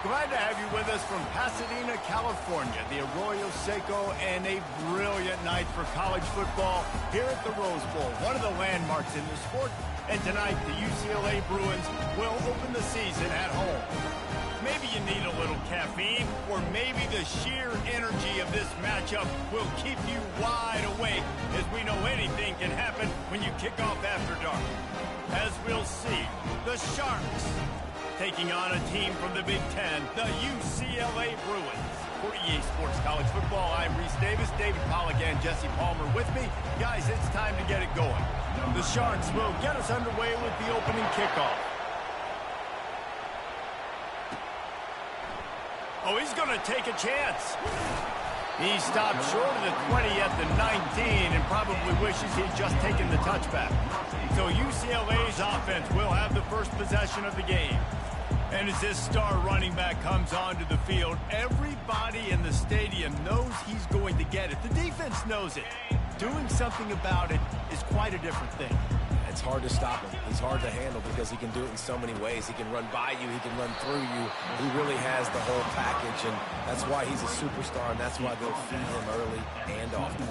Glad to have you with us from Pasadena, California, the Arroyo Seco, and a brilliant night for college football here at the Rose Bowl, one of the landmarks in the sport. And tonight, the UCLA Bruins will open the season at home. Maybe you need a little caffeine, or maybe the sheer energy of this matchup will keep you wide awake, as we know anything can happen when you kick off after dark. As we'll see, the Sharks taking on a team from the Big Ten, the UCLA Bruins. For EA Sports College Football, I'm Reese Davis, David Pollack, and Jesse Palmer with me. Guys, it's time to get it going. The Sharks will get us underway with the opening kickoff. Oh, he's going to take a chance. He stopped short of the 20 at the 19 and probably wishes he'd just taken the touchback. So UCLA's offense will have the first possession of the game. And as this star running back comes onto the field, everybody in the stadium knows he's going to get it. The defense knows it. Doing something about it is quite a different thing. It's hard to stop him. He's hard to handle because he can do it in so many ways. He can run by you. He can run through you. He really has the whole package, and that's why he's a superstar, and that's why they'll feed him early and often.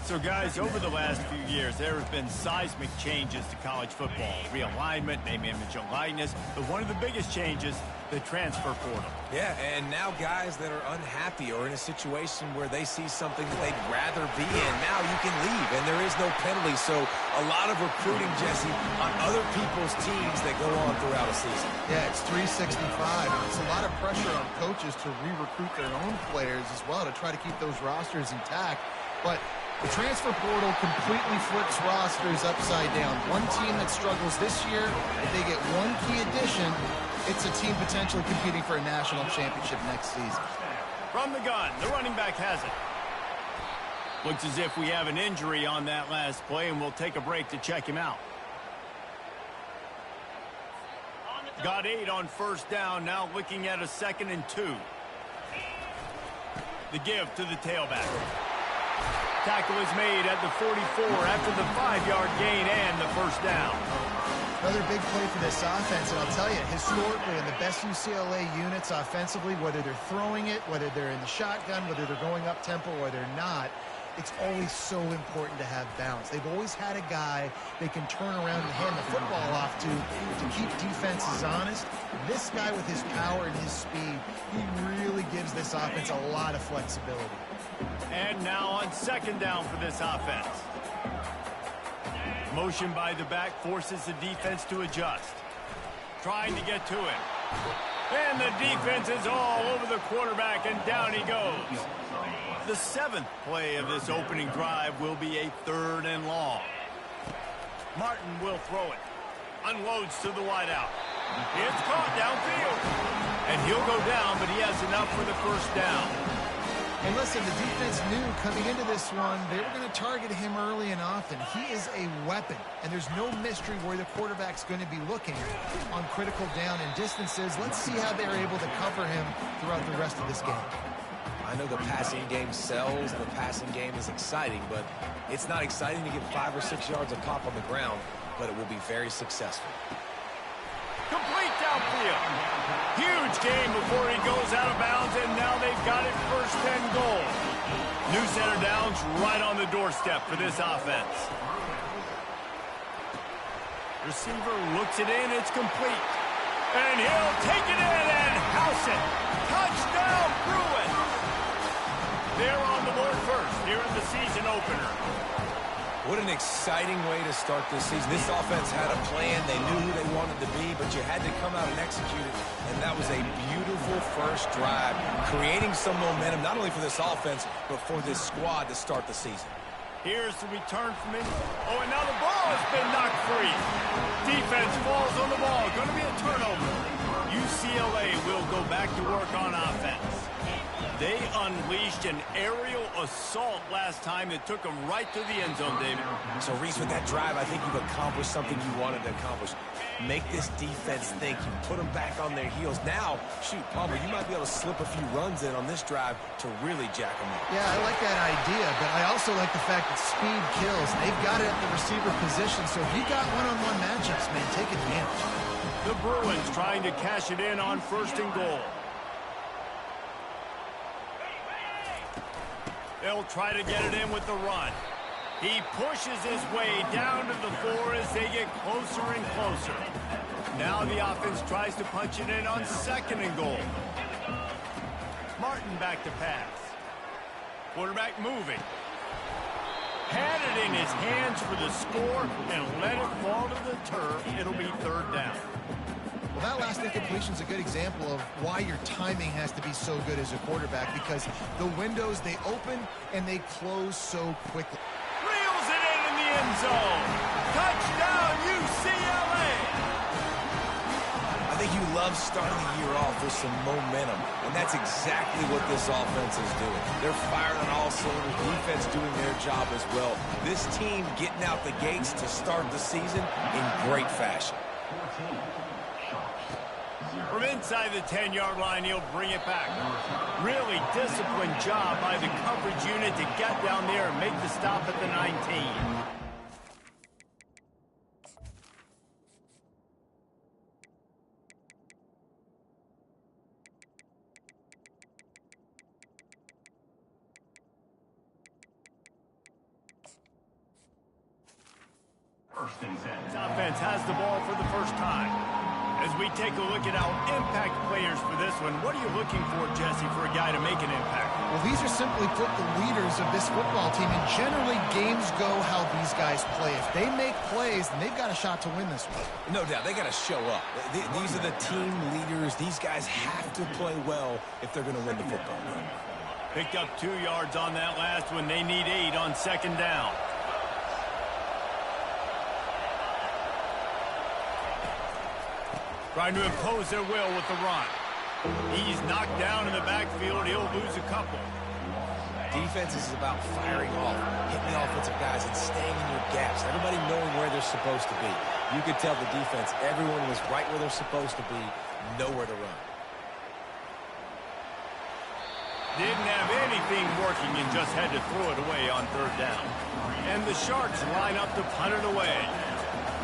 So, guys, over the last few years, there have been seismic changes to college football. Realignment, name, image, and likeness. But one of the biggest changes, the transfer portal. Yeah, and now guys that are unhappy or in a situation where they see something that they'd rather be in, now you can leave, and there is no penalty. So a lot of recruiting, Jesse, on other people's teams that go on throughout a season. Yeah, it's 365. It's a lot of pressure on coaches to re-recruit their own players as well to try to keep those rosters intact. But the transfer portal completely flips rosters upside down. One team that struggles this year, if they get one key addition, it's a team potentially competing for a national championship next season. From the gun, the running back has it. Looks as if we have an injury on that last play, and we'll take a break to check him out. Got 8 on first down, now looking at a 2nd and 2. The give to the tailback. Tackle is made at the 44 after the 5-yard gain and the first down. Another big play for this offense, and I'll tell you, historically, in the best UCLA units offensively, whether they're throwing it, whether they're in the shotgun, whether they're going up-tempo or they're not, it's always so important to have balance. They've always had a guy they can turn around and hand the football off to keep defenses honest. This guy with his power and his speed, he really gives this offense a lot of flexibility. And now on 2nd down for this offense. Motion by the back forces the defense to adjust. Trying to get to him. And the defense is all over the quarterback, and down he goes. The 7th play of this opening drive will be a 3rd and long. Martin will throw it. Unloads to the wideout. It's caught downfield. And he'll go down, but he has enough for the first down. And listen, the defense knew coming into this one, they were going to target him early and often. He is a weapon, and there's no mystery where the quarterback's going to be looking on critical down and distances. Let's see how they're able to cover him throughout the rest of this game. I know the passing game sells, the passing game is exciting, but it's not exciting to get 5 or 6 yards a pop on the ground, but it will be very successful. Complete downfield. Huge gain before he goes out of bounds, and now they've got it 1st and goal. New center downs right on the doorstep for this offense. Receiver looks it in, it's complete. And he'll take it in and house it. Touchdown, Bruins! They're on the board first here in the season opener. What an exciting way to start this season. This offense had a plan. They knew who they wanted to be, but you had to come out and execute it. And that was a beautiful first drive, creating some momentum, not only for this offense, but for this squad to start the season. Here's the return from him. Oh, and now the ball has been knocked free. Defense falls on the ball. Going to be a turnover. UCLA will go back to work on offense. They unleashed an aerial assault last time that took them right to the end zone, David. So, Reese, with that drive, I think you've accomplished something you wanted to accomplish. Make this defense think. You put them back on their heels. Now, shoot, Palmer, you might be able to slip a few runs in on this drive to really jack them up. Yeah, I like that idea, but I also like the fact that speed kills. They've got it at the receiver position, so if you got one-on-one matchups, man, take advantage. The Bruins trying to cash it in on 1st and goal. They'll try to get it in with the run. He pushes his way down to the 4 as they get closer and closer. Now the offense tries to punch it in on 2nd and goal. Martin back to pass. Quarterback moving. Had it in his hands for the score and let it fall to the turf. It'll be 3rd down. Well, that last incompletion is a good example of why your timing has to be so good as a quarterback, because the windows, they open and they close so quickly. Reels it in the end zone. Touchdown, UCLA. I think you love starting the year off with some momentum, and that's exactly what this offense is doing. They're firing on all cylinders, defense doing their job as well. This team getting out the gates to start the season in great fashion. From inside the 10-yard line, he'll bring it back. Really disciplined job by the coverage unit to get down there and make the stop at the 19. This offense has the ball for the first time. As we take a look at our impact players for this one, what are you looking for, Jesse, for a guy to make an impact? Well, these are simply put the leaders of this football team, and generally games go how these guys play. If they make plays, then they've got a shot to win this one. No doubt, they got to show up. These are the team leaders. These guys have to play well if they're going to win the football game. Picked up 2 yards on that last one. They need 8 on 2nd down. Trying to impose their will with the run. He's knocked down in the backfield. He'll lose a couple. Defense is about firing off, hitting the offensive guys, and staying in your gaps. Everybody knowing where they're supposed to be. You could tell the defense, everyone was right where they're supposed to be, nowhere to run. Didn't have anything working and just had to throw it away on 3rd down. And the Sharks line up to punt it away.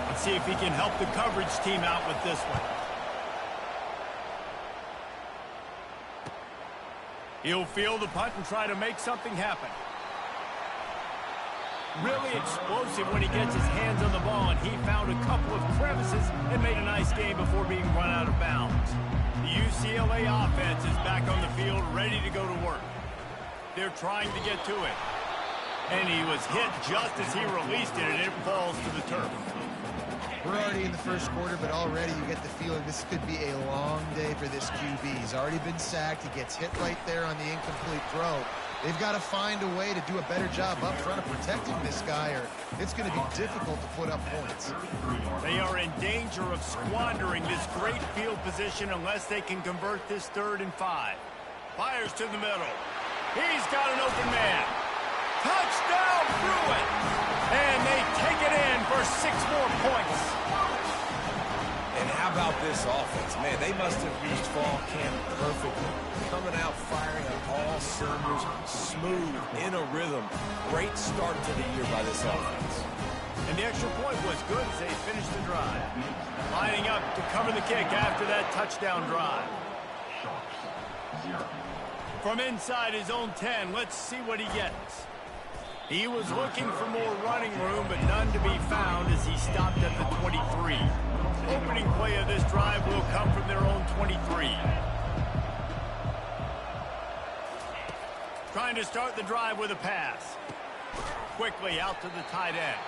Let's see if he can help the coverage team out with this one. He'll field the punt and try to make something happen. Really explosive when he gets his hands on the ball, and he found a couple of crevices and made a nice game before being run out of bounds. The UCLA offense is back on the field, ready to go to work. They're trying to get to it. And he was hit just as he released it, and it falls to the turf. We're already in the first quarter, but already you get the feeling this could be a long day for this QB. He's already been sacked. He gets hit right there on the incomplete throw. They've got to find a way to do a better job up front of protecting this guy, or it's going to be difficult to put up points. They are in danger of squandering this great field position unless they can convert this 3rd and 5. Fires to the middle. He's got an open man. Touchdown, Bruin! And they take it in for 6 more points. And how about this offense? Man, they must have used fall camp perfectly. Coming out firing on all cylinders, smooth, in a rhythm. Great start to the year by this offense. And the extra point was good as they finished the drive. Lining up to cover the kick after that touchdown drive. From inside his own 10, let's see what he gets. He was looking for more running room, but none to be found as he stopped at the 23. Opening play of this drive will come from their own 23. Trying to start the drive with a pass. Quickly out to the tight end.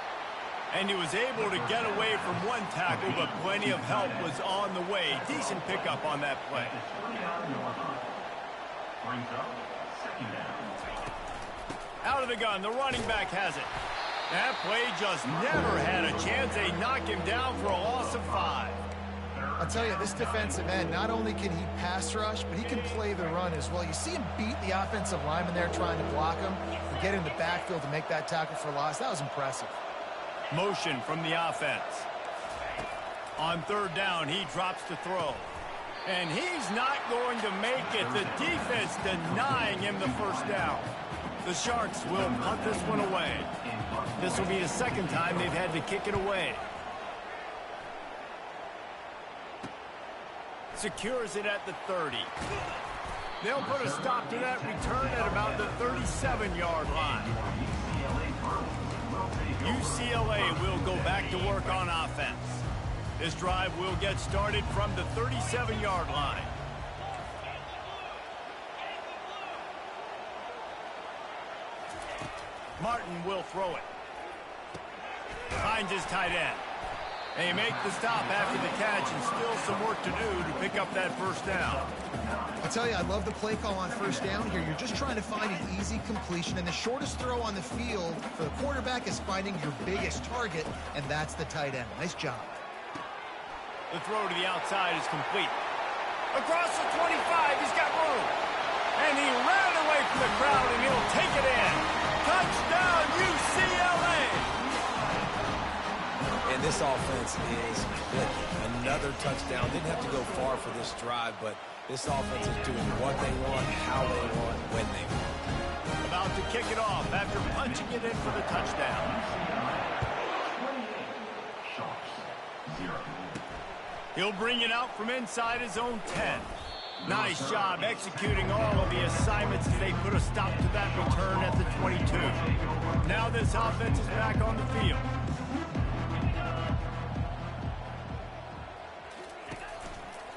And he was able to get away from one tackle, but plenty of help was on the way. Decent pickup on that play. Out of the gun, the running back has it. That play just never had a chance. They knock him down for a loss of 5. I'll tell you, this defensive end, not only can he pass rush, but he can play the run as well. You see him beat the offensive lineman there trying to block him and get in the backfield to make that tackle for loss. That was impressive. Motion from the offense. On third down, he drops to throw. And he's not going to make it. The defense denying him the first down. The Sharks will punt this one away. This will be the second time they've had to kick it away. Secures it at the 30. They'll put a stop to that return at about the 37-yard line. UCLA will go back to work on offense. This drive will get started from the 37-yard line. Martin will throw it. Finds his tight end. They make the stop after the catch and still some work to do to pick up that first down. I'll tell you, I love the play call on first down here. You're just trying to find an easy completion, and the shortest throw on the field for the quarterback is finding your biggest target, and that's the tight end. Nice job. The throw to the outside is complete. Across the 25, he's got room. And he ran away from the crowd, and he'll take it in. Touchdown, UCLA! And this offense is clicking. Another touchdown. Didn't have to go far for this drive, but this offense is doing what they want, how they want, when they want. About to kick it off after punching it in for the touchdown. He'll bring it out from inside his own 10. Nice job executing all of the assignments as they put a stop to that return at the 22. Now this offense is back on the field.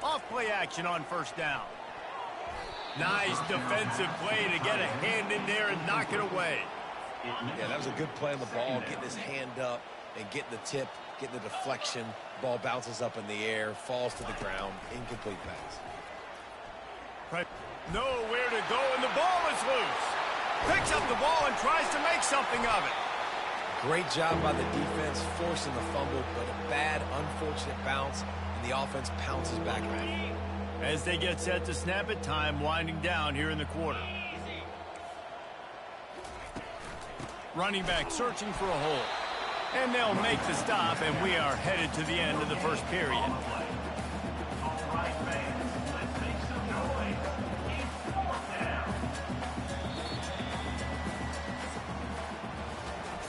Off-play action on first down. Nice defensive play to get a hand in there and knock it away. Yeah, that was a good play on the ball, getting his hand up and getting the tip, getting the deflection. Ball bounces up in the air, falls to the ground, incomplete pass. Nowhere to go, and the ball is loose. Picks up the ball and tries to make something of it. Great job by the defense, forcing the fumble, but a bad, unfortunate bounce, and the offense pounces back at it. As they get set to snap it, time winding down here in the quarter. Running back searching for a hole. And they'll make the stop, and we are headed to the end of the first period.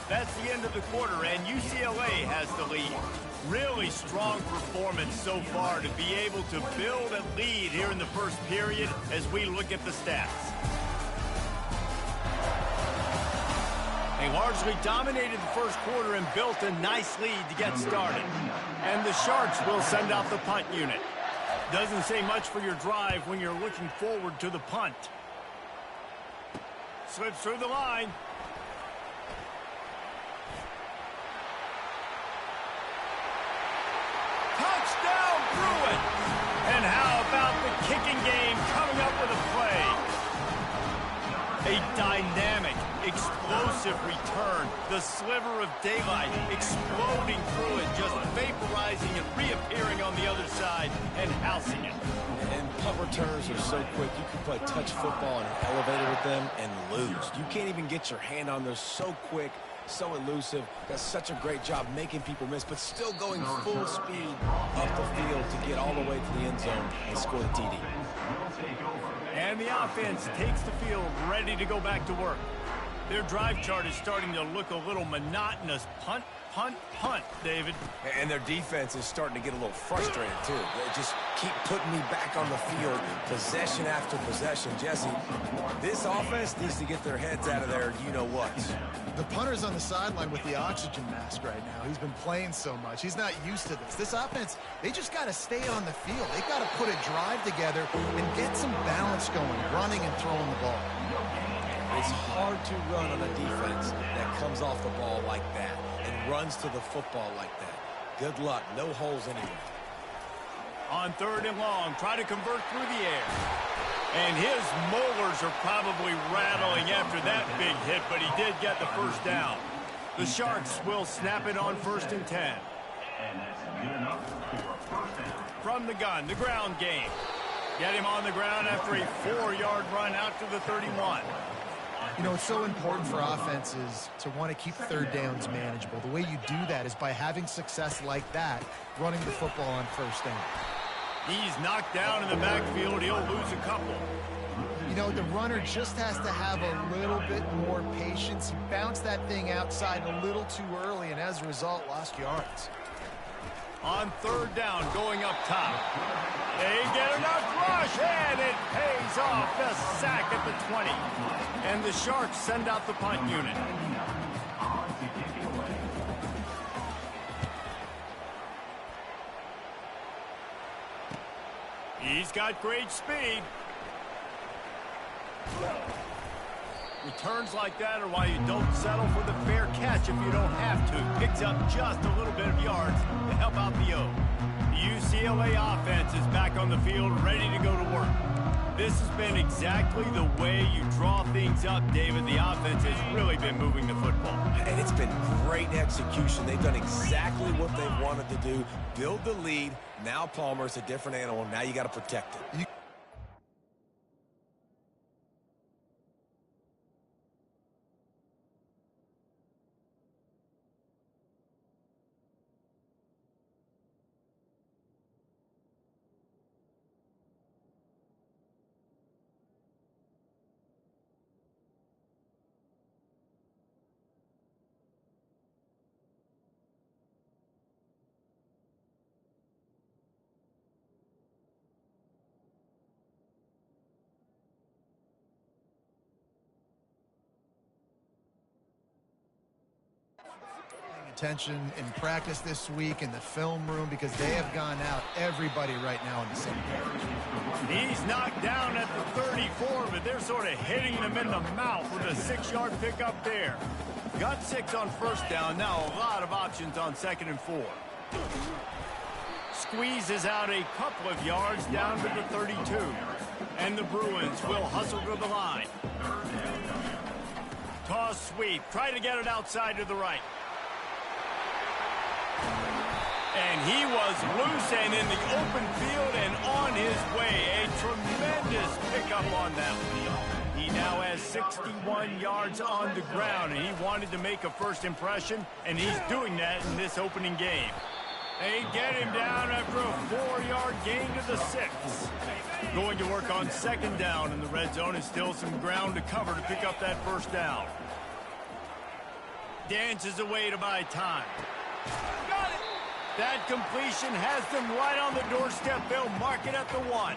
That's the end of the quarter, and UCLA has the lead. Really strong performance so far to be able to build a lead here in the first period as we look at the stats. They largely dominated the first quarter and built a nice lead to get started. And the Sharks will send out the punt unit. Doesn't say much for your drive when you're looking forward to the punt. Slips through the line. Touchdown, Bruins! And how about the kicking game coming up with a play? A dynamic, explosive return. The sliver of daylight exploding through it, just vaporizing and reappearing on the other side and housing it. And punt returns are so quick. You can play touch football and elevator with them and lose. You can't even get your hand on them. So quick, so elusive. Does such a great job making people miss, but still going full speed up the field to get all the way to the end zone and score the TD. And the offense takes the field, ready to go back to work. Their drive chart is starting to look a little monotonous. Punt, punt, punt, David. And their defense is starting to get a little frustrated, too. They just keep putting me back on the field, possession after possession. Jesse, this offense needs to get their heads out of there, you-know-what. The punter's on the sideline with the oxygen mask right now. He's been playing so much. He's not used to this. This offense, they just got to stay on the field. They've got to put a drive together and get some balance going, running and throwing the ball. It's hard to run on a defense that comes off the ball like that and runs to the football like that. Good luck. No holes anywhere. On third and long, try to convert through the air. And his molars are probably rattling after that big hit, but he did get the first down. The Sharks will snap it on 1st and 10. From the gun, the ground game. Get him on the ground after a 4-yard run out to the 31. You know, it's so important for offenses to want to keep third downs manageable. The way you do that is by having success like that, running the football on first down. He's knocked down in the backfield. He'll lose a couple. You know, the runner just has to have a little bit more patience. He bounced that thing outside a little too early, and as a result, lost yards. On third down, going up top. They get enough rush, and it pays off. The sack at the 20. And the Sharks send out the punt unit. He's got great speed. Returns like that are why you don't settle for the fair catch if you don't have to. Picks up just a little bit of yards to help out the O. The UCLA offense is back on the field, ready to go to work. This has been exactly the way you draw things up, David. The offense has really been moving the football. And it's been great execution. They've done exactly what they wanted to do. Build the lead. Now Palmer's a different animal. Now you got to protect it. Attention in practice this week in the film room because they have gone out everybody right now in the same page. He's knocked down at the 34, but they're sort of hitting him in the mouth with a 6-yard pickup there. Got 6 on first down. Now a lot of options on 2nd and 4. Squeezes out a couple of yards down to the 32. And the Bruins will hustle to the line. Toss sweep. Try to get it outside to the right. And he was loose and in the open field and on his way. A tremendous pickup on that one. He now has 61 yards on the ground, and he wanted to make a first impression, and he's doing that in this opening game. They get him down after a 4-yard gain to the 6. Going to work on 2nd down in the red zone, and still some ground to cover to pick up that first down. Dances away to buy time. Got it! That completion has them right on the doorstep. They'll mark it at the 1.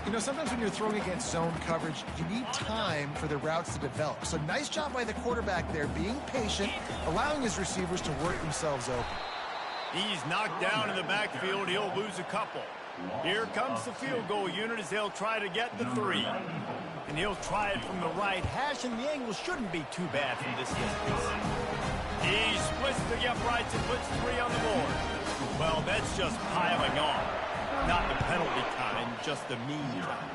You know, sometimes when you're throwing against zone coverage, you need time for the routes to develop. So nice job by the quarterback there, being patient, allowing his receivers to work themselves open. He's knocked down in the backfield. He'll lose a couple. Here comes the field goal unit as they'll try to get the 3. And he'll try it from the right hash, and the angle shouldn't be too bad from this distance. He splits the uprights and puts 3 on the board. Well, that's just piling on. Not the penalty kind, just the mean kind.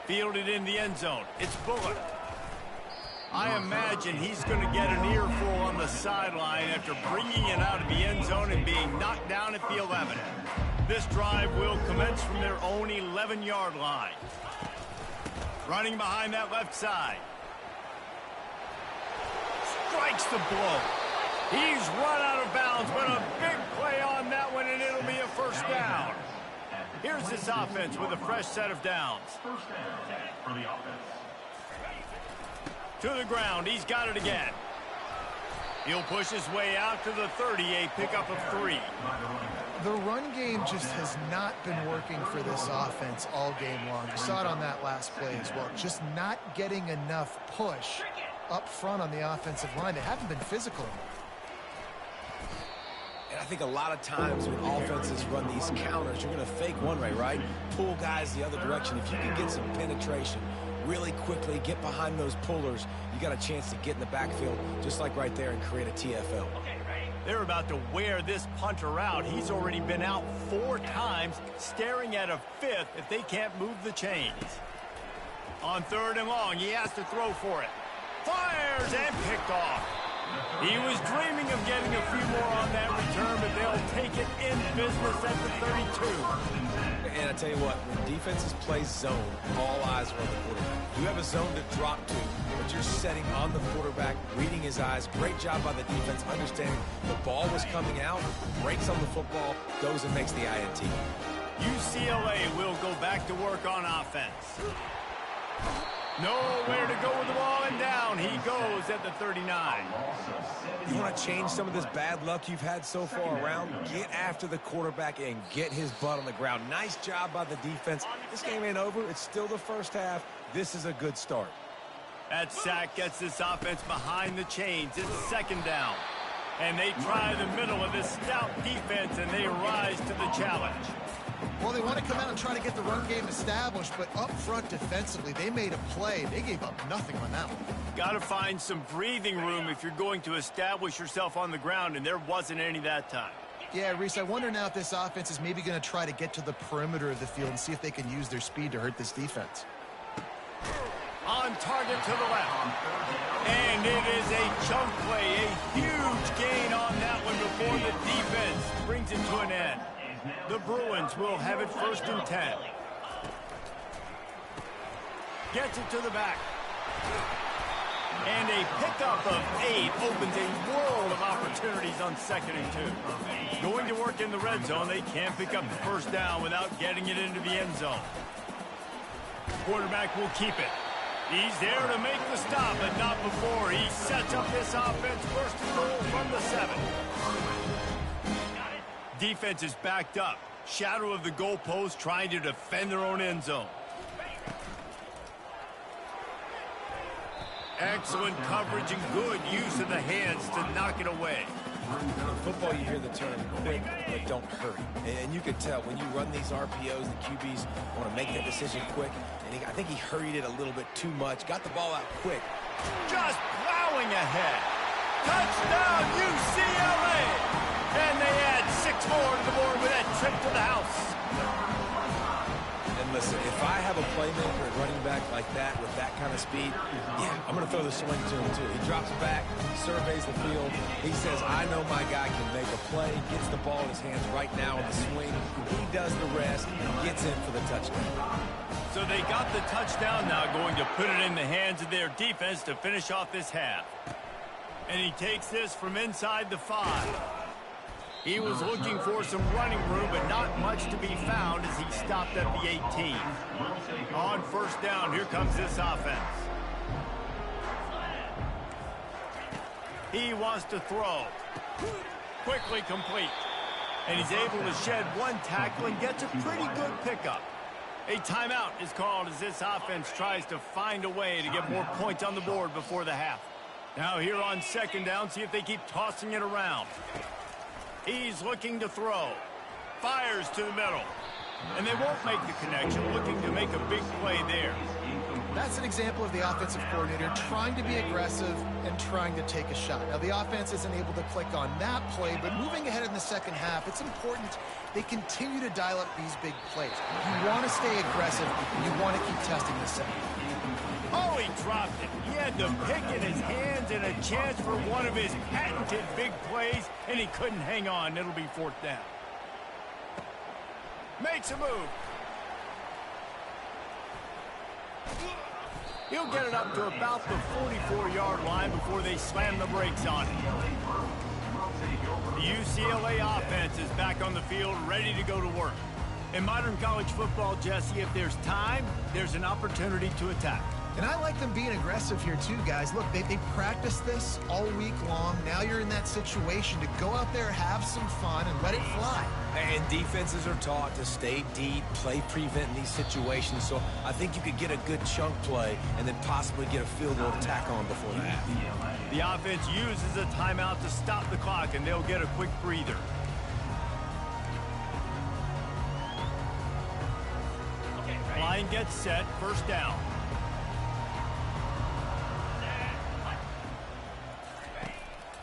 Fielded in the end zone. It's Bullock. I imagine he's going to get an earful on the sideline after bringing it out of the end zone and being knocked down at the 11. This drive will commence from their own 11-yard line. Running behind that left side. Strikes the blow. He's run out of bounds, but a big play on that one, and it'll be a first down. Here's this offense with a fresh set of downs. First down for the offense. To the ground, he's got it again. He'll push his way out to the 30, a pickup of 3. The run game just has not been working for this offense all game long. You saw it on that last play as well. Just not getting enough push up front on the offensive line. They haven't been physical enough. And I think a lot of times when offenses run these counters, you're going to fake one way, right? Pull guys the other direction. If you can get some penetration really quickly, get behind those pullers, you got a chance to get in the backfield, just like right there, and create a TFL. They're about to wear this punter out. He's already been out 4 times, staring at a 5th if they can't move the chains. On 3rd and long, he has to throw for it. Fires and picked off. He was dreaming of getting a few more on that return, but they'll take it in business at the 32. And I tell you what, when defenses play zone, all eyes are on the quarterback. You have a zone to drop to, but you're setting on the quarterback, reading his eyes. Great job by the defense, understanding the ball was coming out, breaks on the football, goes and makes the INT. UCLA will go back to work on offense. Nowhere to go with the ball, and down he goes at the 39. You want to change some of this bad luck you've had so far around? Get after the quarterback and get his butt on the ground. Nice job by the defense. This game ain't over. It's still the first half. This is a good start. That sack gets this offense behind the chains. It's second down. And they try the middle of this stout defense, and they rise to the challenge. Well, they want to come out and try to get the run game established, but up front defensively, they made a play. They gave up nothing on that one. Got to find some breathing room if you're going to establish yourself on the ground, and there wasn't any that time. Yeah, Reese, I wonder now if this offense is maybe going to try to get to the perimeter of the field and see if they can use their speed to hurt this defense. On target to the left. And it is a chunk play, a huge gain on that one before the defense brings it to an end. The Bruins will have it 1st and 10. Gets it to the back. And a pickup of 8 opens a world of opportunities on 2nd and 2. Going to work in the red zone, they can't pick up the first down without getting it into the end zone. Quarterback will keep it. He's there to make the stop, but not before he sets up this offense 1st and goal from the 7. Defense is backed up. Shadow of the goalpost trying to defend their own end zone. Excellent coverage and good use of the hands to knock it away. In football, you hear the term quick, but don't hurry. And you can tell when you run these RPOs, the QBs want to make that decision quick. And I think he hurried it a little bit too much. Got the ball out quick. Just plowing ahead. Touchdown, UCLA! And they add 6 more to the board with that trip to the house. And listen, if I have a playmaker at running back like that with that kind of speed, yeah, I'm going to throw the swing to him too. He drops back, surveys the field. He says, I know my guy can make a play, gets the ball in his hands right now on the swing. He does the rest, gets in for the touchdown. So they got the touchdown now, going to put it in the hands of their defense to finish off this half. And he takes this from inside the 5. He was looking for some running room, but not much to be found as he stopped at the 18. On 1st down, here comes this offense. He wants to throw. Quickly complete. And he's able to shed 1 tackle and gets a pretty good pickup. A timeout is called as this offense tries to find a way to get more points on the board before the half. Now here on 2nd down, see if they keep tossing it around. He's looking to throw. Fires to the middle. And they won't make the connection, looking to make a big play there. That's an example of the offensive coordinator trying to be aggressive and trying to take a shot. Now, the offense isn't able to click on that play, but moving ahead in the 2nd half, it's important they continue to dial up these big plays. You want to stay aggressive, and you want to keep testing the second. Oh, he dropped it. He had the pick in his hands and a chance for one of his patented big plays, and he couldn't hang on. It'll be 4th down. Makes a move. He'll get it up to about the 44-yard line before they slam the brakes on it. The UCLA offense is back on the field, ready to go to work. In modern college football, Jesse, if there's time, there's an opportunity to attack. And I like them being aggressive here too, guys. Look, they practiced this all week long. Now you're in that situation to go out there, have some fun, and let it fly. And defenses are taught to stay deep, play prevent in these situations. So I think you could get a good chunk play and then possibly get a field goal to tack on before the half. The offense uses a timeout to stop the clock, and they'll get a quick breather. Line gets set, 1st down.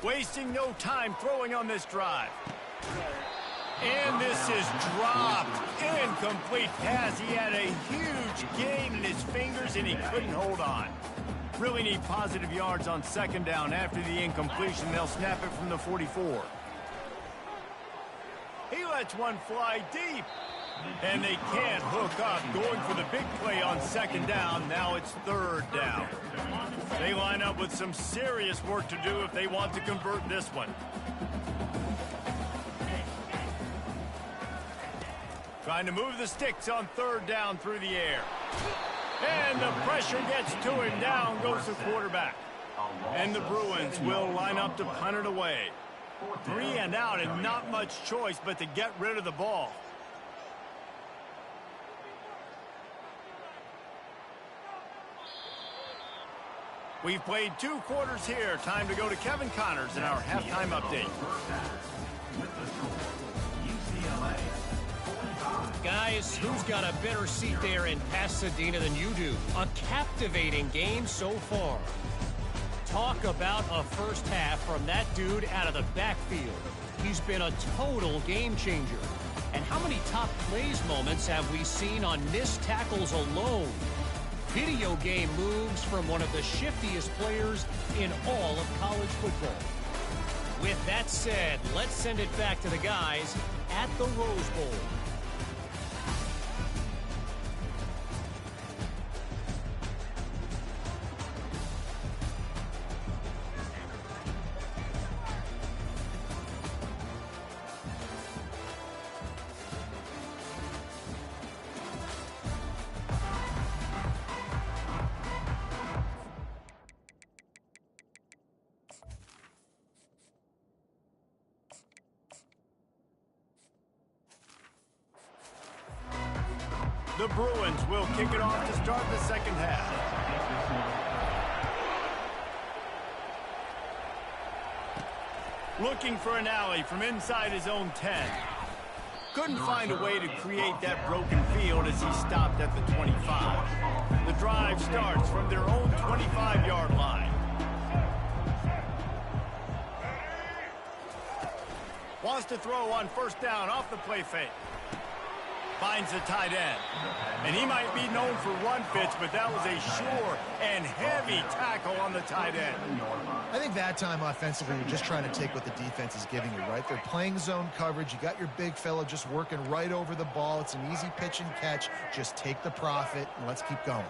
Wasting no time throwing on this drive. And this is dropped. Incomplete pass. He had a huge gain in his fingers, and he couldn't hold on. Really need positive yards on second down. After the incompletion, they'll snap it from the 44. He lets one fly deep. And they can't hook up. Going for the big play on second down. Now it's third down. They line up with some serious work to do if they want to convert this one. Trying to move the sticks on third down through the air. And the pressure gets to him. Down goes the quarterback. And the Bruins will line up to punt it away. 3 and out and not much choice but to get rid of the ball. We've played 2 quarters here. Time to go to Kevin Connors in our halftime update. Guys, who's got a better seat there in Pasadena than you do? A captivating game so far. Talk about a first half from that dude out of the backfield. He's been a total game changer. And how many top plays moments have we seen on missed tackles alone? Video game moves from one of the shiftiest players in all of college football. With that said, let's send it back to the guys at the Rose Bowl. The Bruins will kick it off to start the second half. Looking for an alley from inside his own 10. Couldn't find a way to create that broken field as he stopped at the 25. The drive starts from their own 25-yard line. Wants to throw on first down off the play fake. Finds the tight end. And he might be known for run fits, but that was a sure and heavy tackle on the tight end. I think that time offensively, you're just trying to take what the defense is giving you, right? They're playing zone coverage. You got your big fella just working right over the ball. It's an easy pitch and catch. Just take the profit, and let's keep going.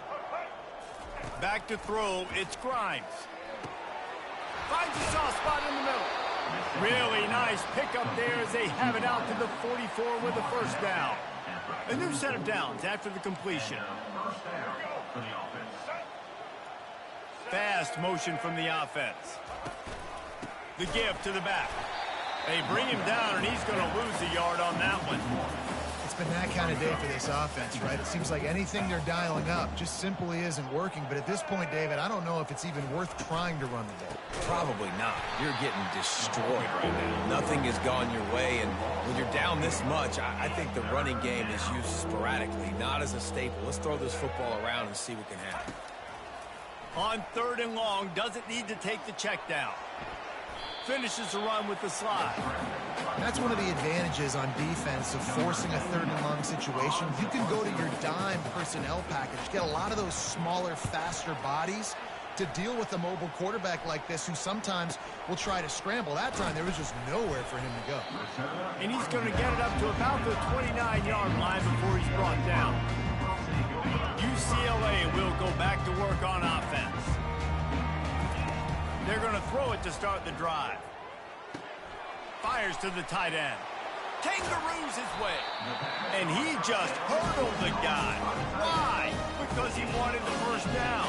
Back to throw. It's Grimes. Finds a soft spot in the middle. Really nice pickup there as they have it out to the 44 with a first down. A new set of downs after the completion. Fast motion from the offense. The give to the back. They bring him down, and he's going to lose a yard on that one. It's been that kind of day for this offense, right? It seems like anything they're dialing up just simply isn't working. But at this point, David, I don't know if it's even worth trying to run the ball. Probably not. You're getting destroyed right now. Nothing has gone your way, and when you're down this much, I think the running game is used sporadically, not as a staple. Let's throw this football around and see what can happen. On third and long, doesn't need to take the check down. Finishes the run with the slide. That's one of the advantages on defense of forcing a third and long situation. You can go to your dime personnel package, get a lot of those smaller, faster bodies to deal with a mobile quarterback like this who sometimes will try to scramble. That time, there was just nowhere for him to go. And he's going to get it up to about the 29-yard line before he's brought down. UCLA will go back to work on offense. They're going to throw it to start the drive. Fires to the tight end. Kangaroos his way. And he just hurdled the guy. Why? Because he wanted the first down.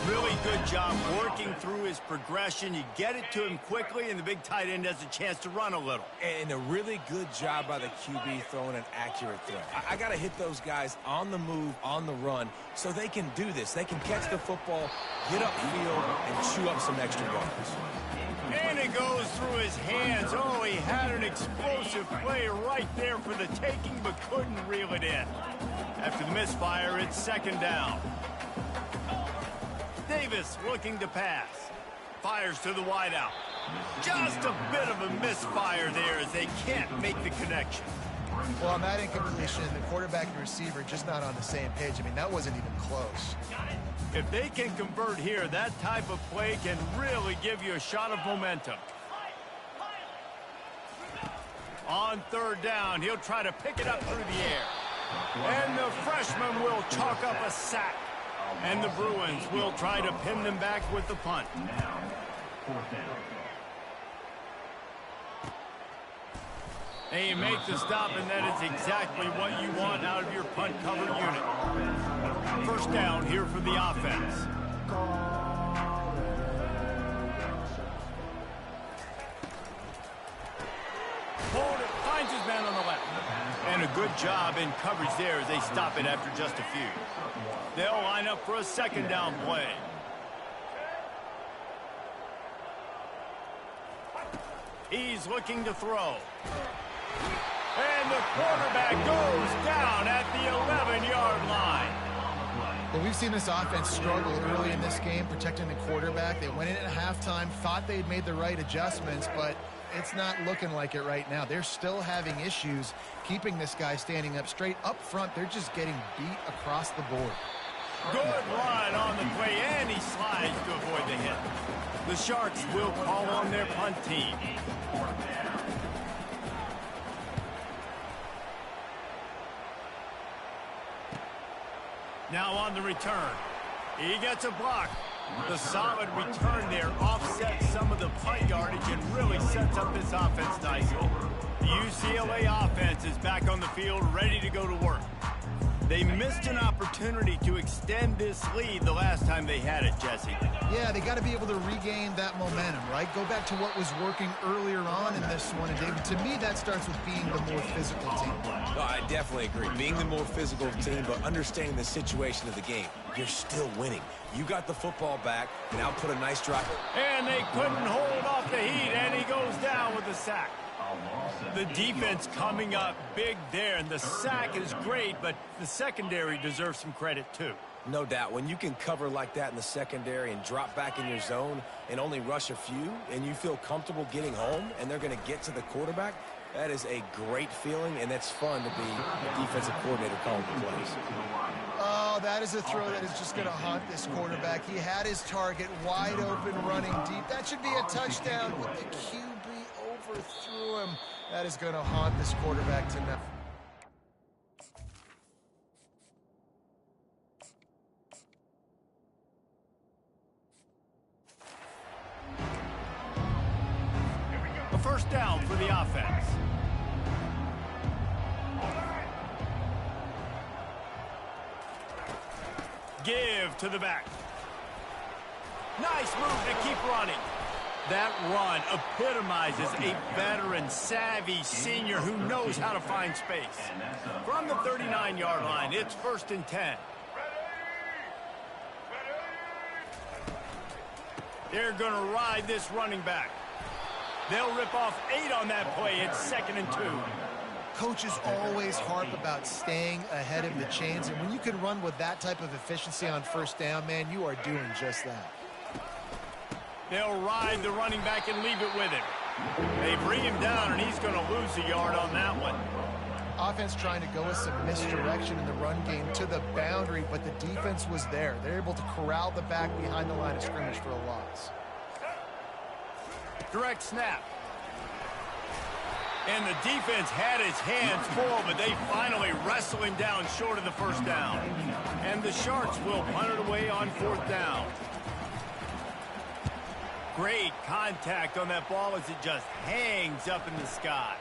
Really good job working through his progression. You get it to him quickly, and the big tight end has a chance to run a little. And a really good job by the QB throwing an accurate throw. I got to hit those guys on the move, on the run, so they can do this. They can catch the football, get upfield, and chew up some extra yards. And it goes through his hands. Oh, he had an explosive play right there for the taking, but couldn't reel it in. After the misfire, it's second down. Davis looking to pass. Fires to the wideout. Just a bit of a misfire there as they can't make the connection. Well, on that incompletion, the quarterback and receiver just not on the same page. I mean, that wasn't even close. If they can convert here, that type of play can really give you a shot of momentum. On third down, he'll try to pick it up through the air. And the freshman will chalk up a sack. And the Bruins will try to pin them back with the punt. Now, fourth down. And you make the stop, and that is exactly what you want out of your punt cover unit. First down here for the offense. Hold it, finds his man on the left. And a good job in coverage there as they stop it after just a few. They'll line up for a second down play. He's looking to throw. And the quarterback goes down at the 11-yard line. Well, we've seen this offense struggle early in this game protecting the quarterback. They went in at halftime, thought they'd made the right adjustments, but it's not looking like it right now. They're still having issues keeping this guy standing up straight. Up front, they're just getting beat across the board. Good run on the play, and he slides to avoid the hit. The Sharks will call on their punt team. Now on the return. He gets a block. The solid return there offsets some of the punt yardage and really sets up this offense nicely. The UCLA offense is back on the field, ready to go to work. They missed an opportunity to extend this lead the last time they had it, Jesse. Yeah, they got to be able to regain that momentum, right? Go back to what was working earlier on in this one. And, David, to me, that starts with being the more physical team. No, I definitely agree. Being the more physical team, but understanding the situation of the game. You're still winning. You got the football back. Now put a nice drive. And they couldn't hold off the heat, and he goes down with a sack. The defense coming up big there, and the sack is great, but the secondary deserves some credit too. No doubt. When you can cover like that in the secondary and drop back in your zone and only rush a few, and you feel comfortable getting home, and they're going to get to the quarterback, that is a great feeling, and it's fun to be a defensive coordinator calling the plays. Oh, that is a throw that is just going to haunt this quarterback. He had his target wide open, running deep. That should be a touchdown, but the QB overthrew him. That is going to haunt this quarterback tonight. A first down for the offense. Give to the back. Nice move to keep running. That run epitomizes a veteran, savvy senior who knows how to find space. From the 39-yard line, it's 1st and 10. They're going to ride this running back. They'll rip off 8 on that play. It's 2nd and 2. Coaches always harp about staying ahead of the chains, and when you can run with that type of efficiency on first down, man, you are doing just that. They'll ride the running back and leave it with him. They bring him down, and he's going to lose a yard on that one. Offense trying to go with some misdirection in the run game to the boundary, but the defense was there. They're able to corral the back behind the line of scrimmage for a loss. Direct snap. And the defense had his hands full, but they finally wrestle him down short of the first down. And the Sharks will punt it away on 4th down. Great contact on that ball as it just hangs up in the sky.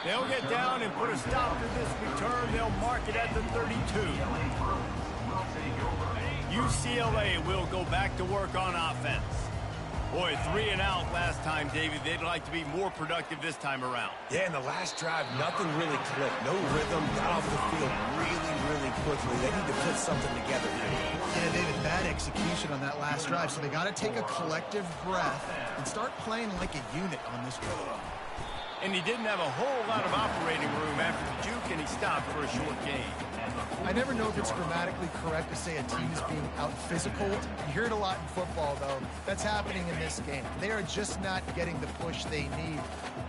They'll get down and put a stop to this return. They'll mark it at the 32. UCLA will go back to work on offense. Boy, 3 and out last time, David. They'd like to be more productive this time around. Yeah, in the last drive, nothing really clicked. No rhythm, got off the field really quickly. They need to put something together here. Yeah, David, bad execution on that last drive, so they got to take a collective breath and start playing like a unit on this drive. And he didn't have a whole lot of operating room after the juke, and he stopped for a short gain. I never know if it's grammatically correct to say a team is being out-physical. You hear it a lot in football, though. That's happening in this game. They are just not getting the push they need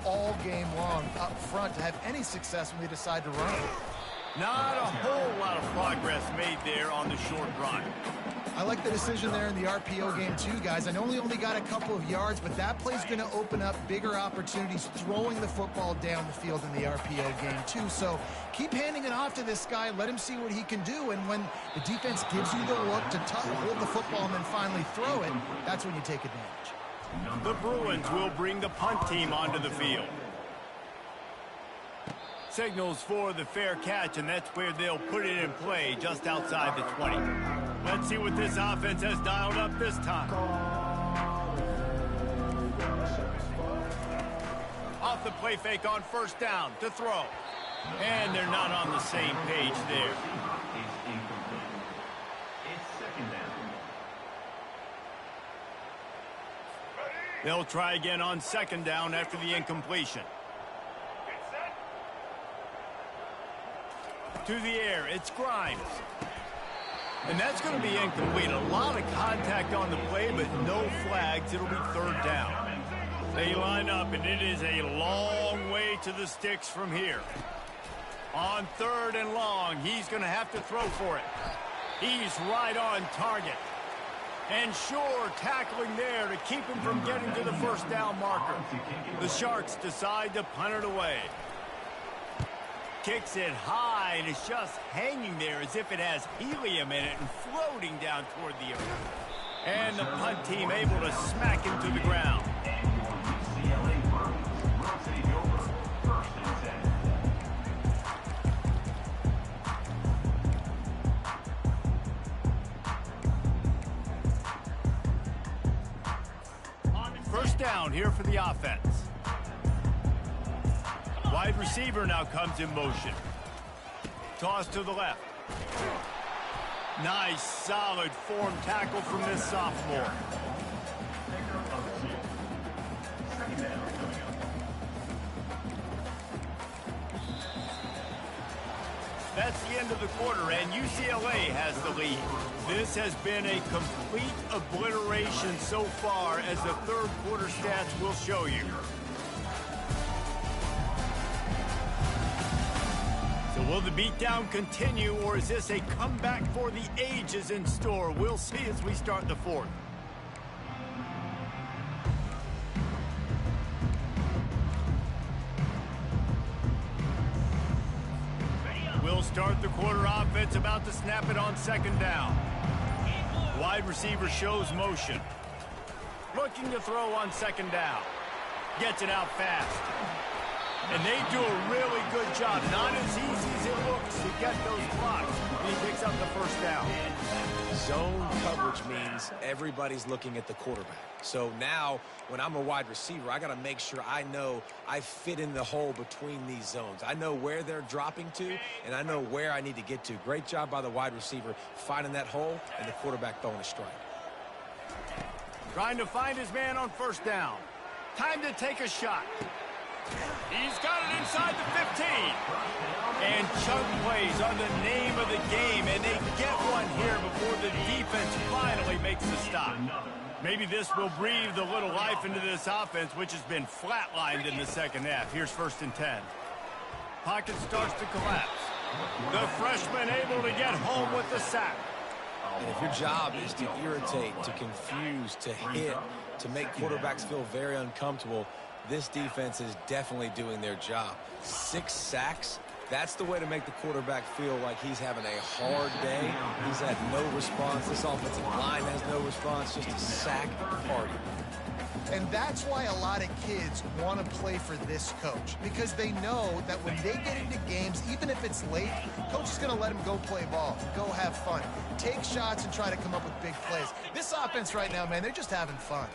all game long up front to have any success when they decide to run. Not a whole lot of progress made there on the short run. I like the decision there in the RPO game too, guys. I know he only got a couple of yards, but that play's going to open up bigger opportunities throwing the football down the field in the RPO game too. So keep handing it off to this guy. Let him see what he can do. And when the defense gives you the look to hold the football and then finally throw it, that's when you take advantage. The Bruins will bring the punt team onto the field. Signals for the fair catch, and that's where they'll put it in play, just outside the 20. Let's see what this offense has dialed up this time. Off the play fake on first down to throw. And they're not on the same page there. They'll try again on second down after the incompletion. To the air, it's Grimes. And that's going to be incomplete. A lot of contact on the play, but no flags. It'll be third down. They line up, and it is a long way to the sticks from here. On third and long, he's going to have to throw for it. He's right on target. And sure, tackling there to keep him from getting to the first down marker. The Sharks decide to punt it away. Kicks it high, and it's just hanging there as if it has helium in it and floating down toward the earth. And the punt team able to smack him to the ground. First down here for the offense. Wide receiver now comes in motion. Toss to the left. Nice, solid form tackle from this sophomore. That's the end of the quarter, and UCLA has the lead. This has been a complete obliteration so far, as the third quarter stats will show you. So will the beatdown continue, or is this a comeback for the ages in store? We'll see as we start the fourth. We'll start the quarter offense, about to snap it on second down. Wide receiver shows motion. Looking to throw on second down. Gets it out fast. And they do a really good job. Not as easy as it looks to get those blocks. And he picks up the first down. Zone coverage means everybody's looking at the quarterback. So now, when I'm a wide receiver, I got to make sure I know I fit in the hole between these zones. I know where they're dropping to, and I know where I need to get to. Great job by the wide receiver finding that hole, and the quarterback throwing a strike. Trying to find his man on first down. Time to take a shot. He's got it inside the 15. And chunk plays on the name of the game, and they get one here before the defense finally makes the stop. Maybe this will breathe a little life into this offense, which has been flatlined in the second half. Here's first and 10. Pocket starts to collapse. The freshman able to get home with the sack. And if your job is to irritate, to confuse, to hit, to make quarterbacks feel very uncomfortable, this defense is definitely doing their job. 6 sacks, that's the way to make the quarterback feel like he's having a hard day. He's had no response. This offensive line has no response, just a sack party. And that's why a lot of kids want to play for this coach, because they know that when they get into games, even if it's late, coach is going to let them go play ball, go have fun, take shots and try to come up with big plays. This offense right now, man, they're just having fun.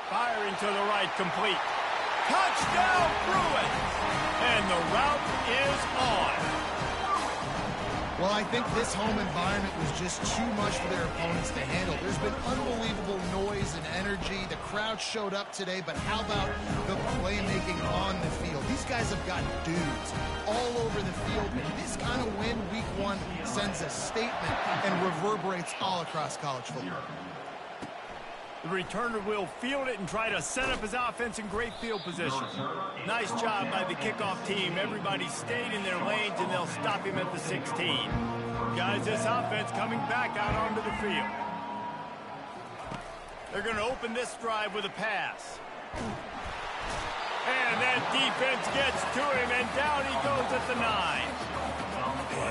Firing to the right, complete. Touchdown, Bruins! And the route is on. Well, I think this home environment was just too much for their opponents to handle. There's been unbelievable noise and energy. The crowd showed up today, but how about the playmaking on the field? These guys have got dudes all over the field. This kind of win week one sends a statement and reverberates all across college football. The returner will field it and try to set up his offense in great field position. Nice job by the kickoff team. Everybody stayed in their lanes, and they'll stop him at the 16. Guys, this offense coming back out onto the field. They're going to open this drive with a pass. And that defense gets to him, and down he goes at the 9.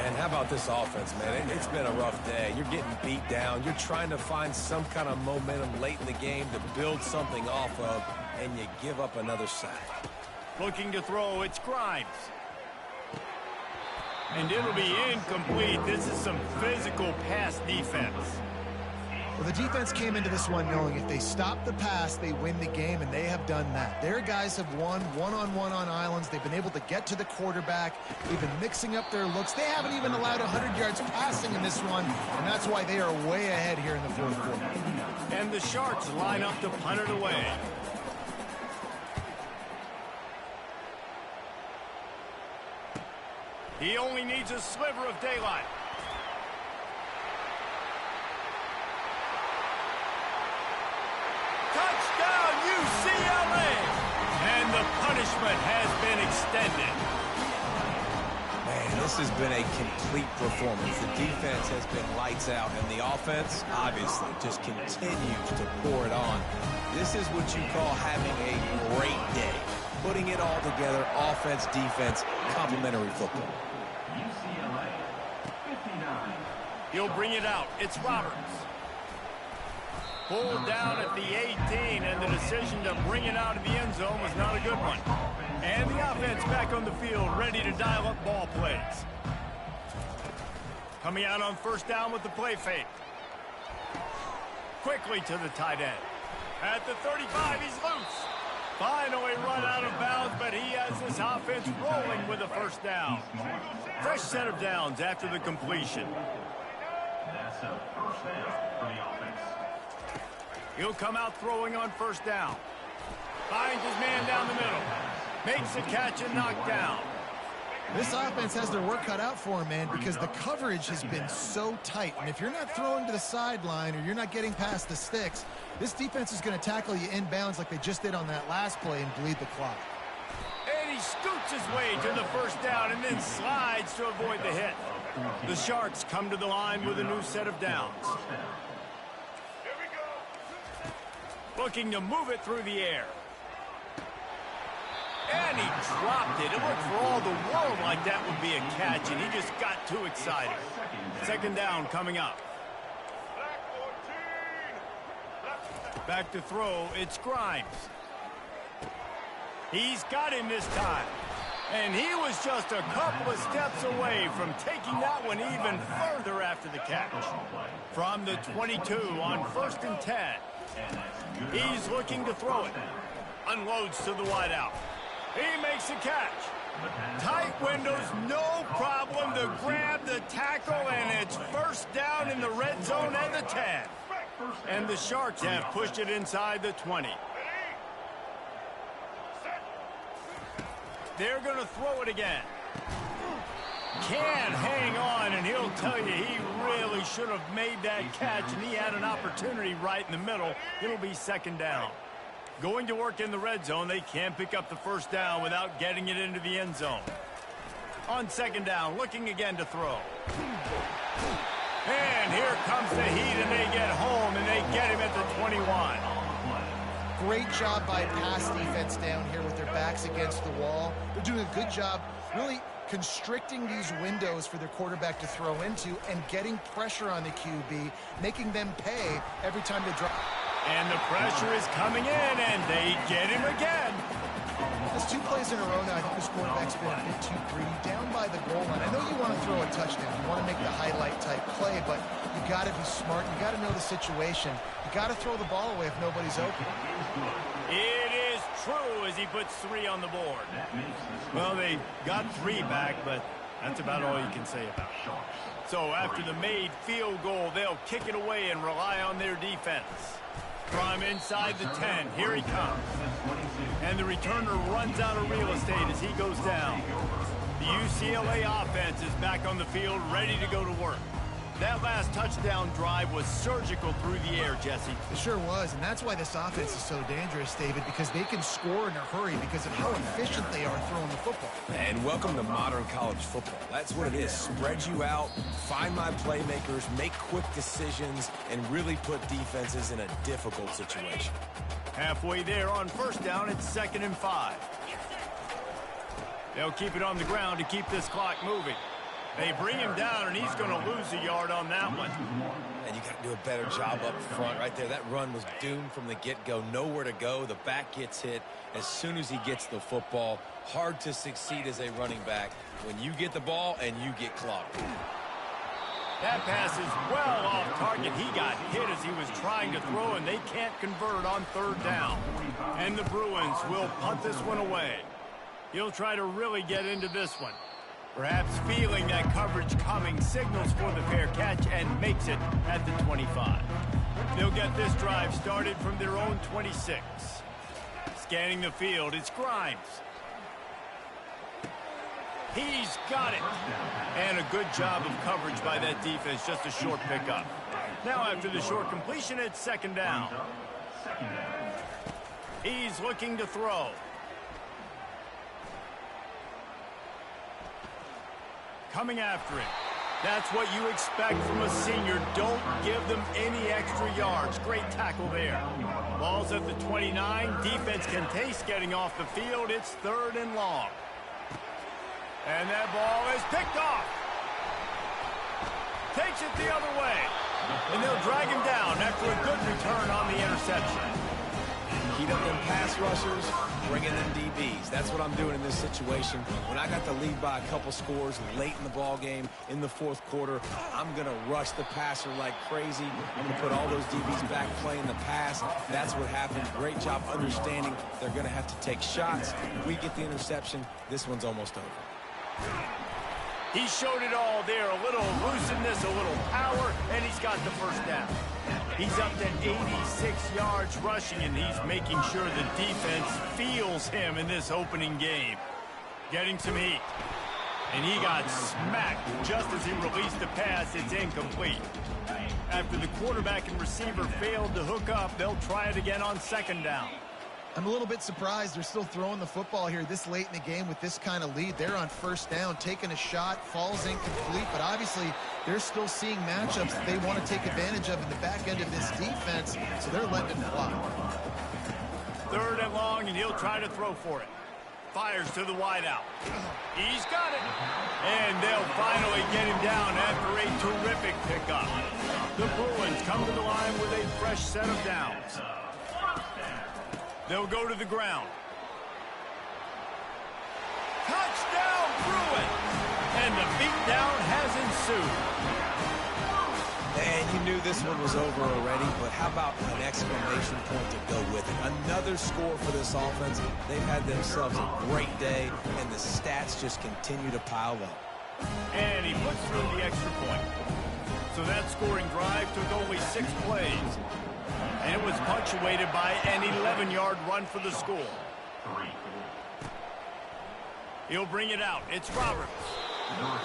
And how about this offense, man? It's been a rough day. You're getting beat down. You're trying to find some kind of momentum late in the game to build something off of, and you give up another sack. Looking to throw, it's Grimes. And it'll be incomplete. This is some physical pass defense. Well, the defense came into this one knowing if they stop the pass, they win the game, and they have done that. Their guys have won one-on-one on islands. They've been able to get to the quarterback. They've been mixing up their looks. They haven't even allowed 100 yards passing in this one, and that's why they are way ahead here in the fourth quarter. And the Sharks line up to punt it away. He only needs a sliver of daylight. Touchdown, UCLA! And the punishment has been extended. Man, this has been a complete performance. The defense has been lights out, and the offense, obviously, just continues to pour it on. This is what you call having a great day. Putting it all together, offense, defense, complementary football. UCLA, 59. He'll bring it out. It's Roberts. Pulled down at the 18, and the decision to bring it out of the end zone was not a good one. And the offense back on the field, ready to dial up ball plays. Coming out on first down with the play fake. Quickly to the tight end. At the 35, he's loose. Finally run out of bounds, but he has this offense rolling with a first down. Fresh set of downs after the completion. That's a first down for the offense. He'll come out throwing on first down. Finds his man down the middle. Makes a catch and knocked down. This offense has their work cut out for them, man, because the coverage has been so tight. And if you're not throwing to the sideline or you're not getting past the sticks, this defense is going to tackle you inbounds like they just did on that last play and bleed the clock. And he scoots his way to the first down and then slides to avoid the hit. The Sharks come to the line with a new set of downs. Looking to move it through the air. And he dropped it. It looked for all the world like that would be a catch, and he just got too excited. Second down coming up. Back to throw, it's Grimes. He's got him this time. And he was just a couple of steps away from taking that one even further after the catch. From the 22 on 1st and 10. He's looking to throw it. Unloads to the wideout. He makes a catch. Tight windows, no problem to grab the tackle, and it's first down in the red zone at the 10. And the Sharks have pushed it inside the 20. They're going to throw it again. Can't hang on, and he'll tell you he really should have made that catch, and he had an opportunity right in the middle. It'll be second down. Going to work in the red zone, they can't pick up the first down without getting it into the end zone. On second down, looking again to throw. And here comes the heat, and they get home, and they get him at the 21. Great job by pass defense down here with their backs against the wall. They're doing a good job really constricting these windows for their quarterback to throw into and getting pressure on the QB, making them pay every time they drop. And the pressure is coming in, and they get him again. That's 2 plays in a row now. I think this quarterback's been a bit too greedy. Down by the goal line. I know you want to throw a touchdown. You want to make the highlight type play, but you got to be smart. You got to know the situation. You got to throw the ball away if nobody's open. It is true as he puts 3 on the board. Well, they got 3 back, but that's about all you can say about it. So after the made field goal, they'll kick it away and rely on their defense. From inside the 10, here he comes. And the returner runs out of real estate as he goes down. The UCLA offense is back on the field, ready to go to work. That last touchdown drive was surgical through the air, Jesse. It sure was, and that's why this offense is so dangerous, David, because they can score in a hurry because of how efficient they are throwing the football. And welcome to modern college football. That's what it is. Spread you out, find my playmakers, make quick decisions, and really put defenses in a difficult situation. Halfway there on first down, it's 2nd and 5. They'll keep it on the ground to keep this clock moving. They bring him down, and he's going to lose a yard on that one. And you got to do a better job up front right there. That run was doomed from the get-go. Nowhere to go. The back gets hit as soon as he gets the football. Hard to succeed as a running back when you get the ball and you get clocked. That pass is well off target. He got hit as he was trying to throw, and they can't convert on 3rd down. And the Bruins will punt this one away. He'll try to really get into this one. Perhaps feeling that coverage coming, signals for the fair catch and makes it at the 25. They'll get this drive started from their own 26. Scanning the field, it's Grimes. He's got it. And a good job of coverage by that defense, just a short pickup. Now after the short completion, it's 2nd down. He's looking to throw. Coming after it. That's what you expect from a senior. Don't give them any extra yards. Great tackle there. Ball's at the 29. Defense can taste getting off the field. It's 3rd and long. And that ball is picked off. Takes it the other way. And they'll drag him down after a good return on the interception. Heat up them pass rushers, bring in them DBs. That's what I'm doing in this situation. When I got the lead by a couple scores late in the ball game, in the 4th quarter, I'm going to rush the passer like crazy. I'm going to put all those DBs back playing the pass. That's what happened. Great job understanding they're going to have to take shots. If we get the interception, this one's almost over. He showed it all there. A little elusiveness, a little power, and he's got the 1st down. He's up to 86 yards rushing, and he's making sure the defense feels him in this opening game. Getting some heat. And he got smacked just as he released the pass. It's incomplete. After the quarterback and receiver failed to hook up, they'll try it again on 2nd down. I'm a little bit surprised they're still throwing the football here this late in the game with this kind of lead. They're on 1st down, taking a shot, falls incomplete, but obviously they're still seeing matchups that they want to take advantage of in the back end of this defense, so they're letting it fly. 3rd and long, and he'll try to throw for it. Fires to the wideout. He's got it. And they'll finally get him down after a terrific pickup. The Bruins come to the line with a fresh set of downs. They'll go to the ground. Touchdown, Bruins! And the beatdown has ensued. And you knew this one was over already, but how about an exclamation point to go with it? Another score for this offense. They've had themselves a great day, and the stats just continue to pile up. And he puts through the extra point. So that scoring drive took only 6 plays. And it was punctuated by an 11-yard run for the score. He'll bring it out. It's Roberts.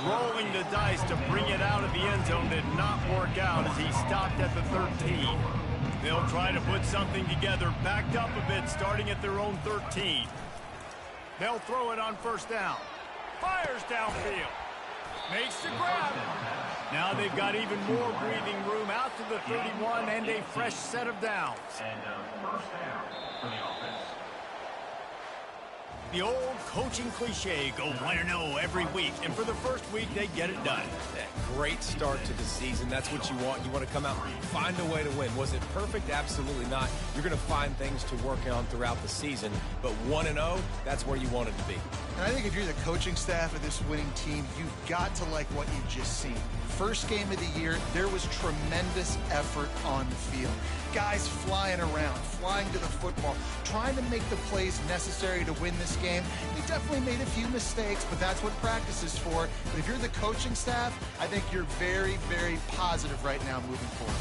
Rolling the dice to bring it out of the end zone did not work out as he stopped at the 13. They'll try to put something together, backed up a bit, starting at their own 13. They'll throw it on 1st down. Fires downfield. Makes the grab. Now they've got even more breathing room out to the 31 and a fresh set of downs. And 1st down for the offense. The old coaching cliche, go 1-0 every week, and for the first week, they get it done. Great start to the season. That's what you want. You want to come out and find a way to win. Was it perfect? Absolutely not. You're going to find things to work on throughout the season, but 1-0, that's where you want it to be. And I think if you're the coaching staff of this winning team, you've got to like what you've just seen. First game of the year, there was tremendous effort on the field. Guys flying around, flying to the football, trying to make the plays necessary to win this game. They definitely made a few mistakes, but that's what practice is for. But if you're the coaching staff, I think you're very, very positive right now moving forward.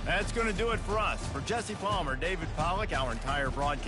That's going to do it for us. For Jesse Palmer, David Pollack, our entire broadcast